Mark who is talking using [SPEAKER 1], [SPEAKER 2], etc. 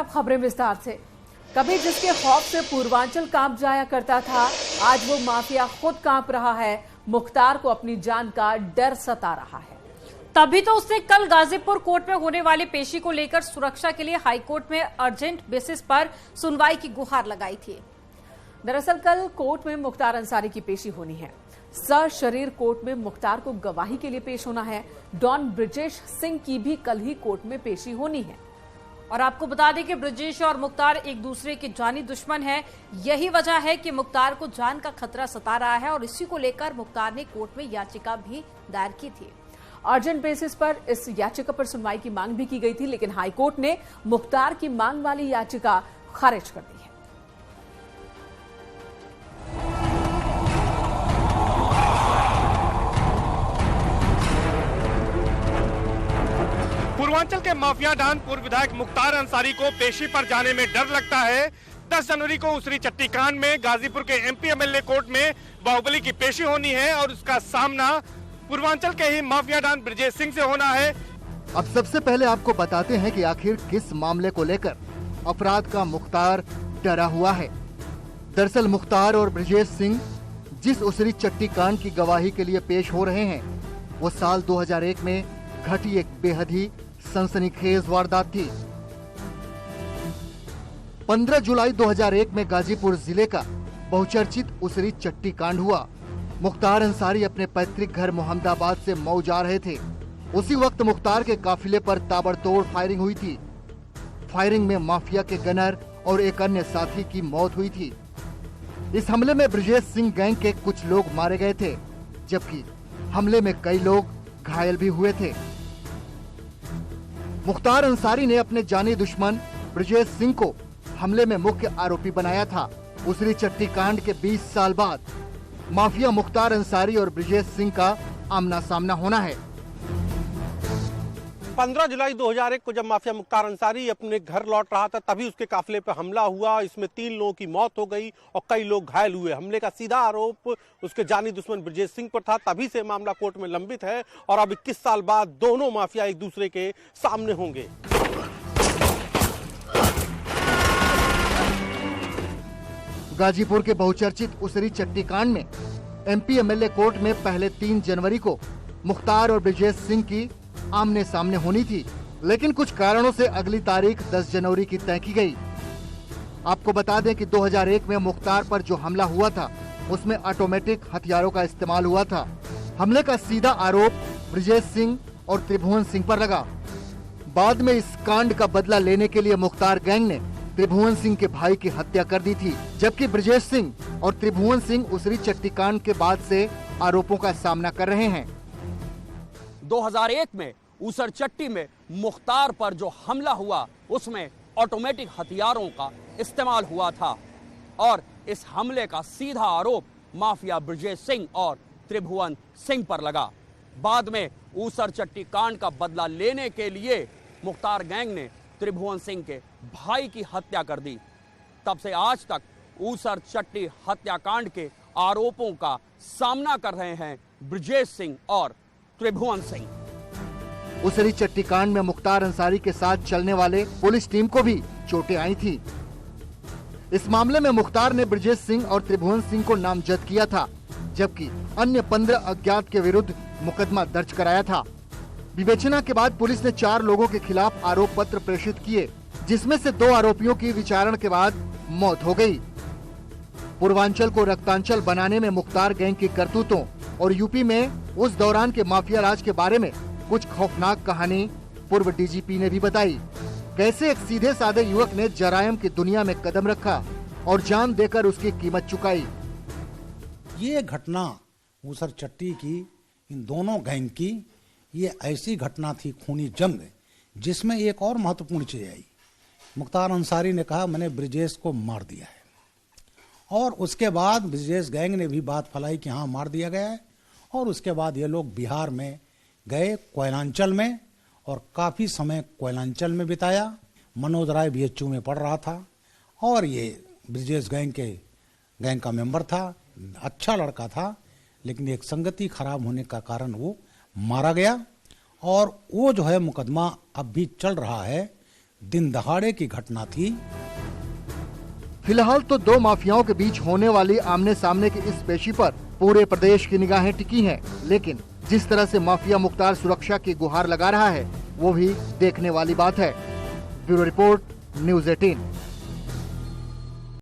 [SPEAKER 1] खबरें विस्तार से। कभी जिसके खौफ से पूर्वांचल कांप जाया करता था, आज वो माफिया खुद कांप रहा है। मुख्तार को अपनी जान का डर सता रहा है।
[SPEAKER 2] तभी तो उसने कल गाजीपुर कोर्ट में होने वाली पेशी को लेकर सुरक्षा के लिए हाईकोर्ट में अर्जेंट बेसिस पर सुनवाई की गुहार लगाई थी।
[SPEAKER 1] दरअसल कल कोर्ट में मुख्तार अंसारी की पेशी होनी है। सशरीर कोर्ट में मुख्तार को गवाही के लिए पेश होना है। डॉन ब्रिजेश सिंह की भी कल ही कोर्ट में पेशी होनी है।
[SPEAKER 2] और आपको बता दें कि ब्रिजेश और मुख्तार एक दूसरे के जानी दुश्मन हैं। यही वजह है कि मुख्तार को जान का खतरा सता रहा है और इसी को लेकर मुख्तार ने कोर्ट में याचिका भी दायर की थी।
[SPEAKER 1] अर्जेंट बेसिस पर इस याचिका पर सुनवाई की मांग भी की गई थी, लेकिन हाईकोर्ट ने मुख्तार की मांग वाली याचिका खारिज कर दी है।
[SPEAKER 3] पूर्वांचल के माफिया डॉन पूर्व विधायक मुख्तार अंसारी को पेशी पर जाने में डर लगता है। 10 जनवरी को उसरी चट्टी कांड में गाजीपुर के एमपी एमएलए कोर्ट में बाहुबली की पेशी होनी है और उसका सामना पूर्वांचल के ही माफिया डॉन ब्रिजेश सिंह से होना है।
[SPEAKER 4] अब सबसे पहले आपको बताते हैं कि आखिर किस मामले को लेकर अपराध का मुख्तार डरा हुआ है। दरअसल मुख्तार और ब्रिजेश सिंह जिस उसरी चट्टी कांड की गवाही के लिए पेश हो रहे हैं, वो साल 2001 में घटी एक बेहद ही सनसनीखेज वारदात थी। 15 जुलाई 2001 में गाजीपुर जिले का बहुचर्चित उसरी चट्टी कांड हुआ। मुख्तार अंसारी अपने पैतृक घर मोहम्मदाबाद से मऊ जा रहे थे। उसी वक्त मुख्तार के काफिले पर ताबड़तोड़ फायरिंग हुई थी। फायरिंग में माफिया के गनर और एक अन्य साथी की मौत हुई थी। इस हमले में ब्रिजेश सिंह गैंग के कुछ लोग मारे गए थे, जबकि हमले में कई लोग घायल भी हुए थे। मुख्तार अंसारी ने अपने जानी दुश्मन ब्रिजेश सिंह को हमले में मुख्य आरोपी बनाया था। उसरी चट्टी कांड के 20 साल बाद माफिया मुख्तार अंसारी और ब्रिजेश सिंह का आमना सामना होना है।
[SPEAKER 3] 15 जुलाई 2001 को जब माफिया मुख्तार अंसारी अपने घर लौट रहा था, तभी उसके काफिले पर हमला हुआ। इसमें 3 लोगों की मौत हो गई और कई लोग घायल हुए। हमले का सीधा आरोप उसके जानी दुश्मन ब्रिजेश सिंह पर था। तभी से मामला कोर्ट में लंबित है और अब 21 साल बाद दोनों माफिया एक दूसरे के सामने होंगे।
[SPEAKER 4] गाजीपुर के बहुचर्चित उसरी चट्टी कांड में एमपी एमएलए कोर्ट में पहले 3 जनवरी को मुख्तार और ब्रिजेश सिंह की आमने सामने होनी थी, लेकिन कुछ कारणों से अगली तारीख 10 जनवरी की तय की गई। आपको बता दें कि 2001 में मुख्तार पर जो हमला हुआ था, उसमें ऑटोमेटिक हथियारों का इस्तेमाल हुआ था। हमले का सीधा आरोप ब्रिजेश सिंह और त्रिभुवन सिंह पर लगा। बाद में इस कांड का बदला लेने के लिए मुख्तार गैंग ने त्रिभुवन सिंह के भाई की हत्या कर दी थी, जबकि ब्रिजेश सिंह और त्रिभुवन सिंह उसरी चट्टी कांड के बाद से आरोपों का सामना कर रहे हैं।
[SPEAKER 5] 2001 में ऊसर चट्टी में मुख्तार पर जो हमला हुआ, उसमें ऑटोमेटिक हथियारों का इस्तेमाल हुआ था और इस हमले का सीधा आरोप माफिया ब्रिजेश सिंह और त्रिभुवन सिंह पर लगा। बाद में ऊसर चट्टी कांड का बदला लेने के लिए मुख्तार गैंग ने त्रिभुवन सिंह के भाई की हत्या कर दी। तब से आज तक ऊसर चट्टी हत्याकांड के आरोपों का सामना कर रहे हैं ब्रिजेश सिंह और त्रिभुवन सिंह।
[SPEAKER 4] उसरी चट्टी कांड में मुख्तार अंसारी के साथ चलने वाले पुलिस टीम को भी चोटें आई थी। इस मामले में मुख्तार ने ब्रिजेश सिंह और त्रिभुवन सिंह को नामजद किया था, जबकि अन्य 15 अज्ञात के विरुद्ध मुकदमा दर्ज कराया था। विवेचना के बाद पुलिस ने 4 लोगों के खिलाफ आरोप पत्र प्रेषित किए, जिसमें से 2 आरोपियों की विचारण के बाद मौत हो गई। पूर्वांचल को रक्तांचल बनाने में मुख्तार गैंग की करतूतों और यूपी में उस दौरान के माफिया राज के बारे में कुछ खौफनाक कहानी पूर्व डीजीपी ने भी बताई। कैसे एक सीधे साधे युवक ने जरायम की दुनिया में कदम रखा और जान देकर उसकी कीमत चुकाई।
[SPEAKER 6] ये घटना ऊसर चट्टी की, इन दोनों गैंग की, ये ऐसी घटना थी खूनी जंग, जिसमें एक और महत्वपूर्ण चीज आई। मुख्तार अंसारी ने कहा मैंने ब्रिजेश को मार दिया है, और उसके बाद ब्रिजेश गैंग ने भी बात फैलाई कि हाँ मार दिया गया है। और उसके बाद ये लोग बिहार में गए, कोयलांचल में, और काफ़ी समय कोयलांचल में बिताया। मनोज राय बीएचयू में पढ़ रहा था और ये ब्रिजेश गैंग का मेंबर था, अच्छा लड़का था, लेकिन एक संगति खराब होने का कारण वो मारा गया। और वो जो है मुकदमा अब भी चल रहा है दिन दहाड़े की घटना थी।
[SPEAKER 4] फिलहाल तो दो माफियाओं के बीच होने वाली आमने सामने की इस पेशी पर पूरे प्रदेश की निगाहें टिकी हैं, लेकिन जिस तरह से माफिया मुख्तार सुरक्षा की गुहार लगा रहा है वो भी देखने वाली बात है। Bureau report, news 18।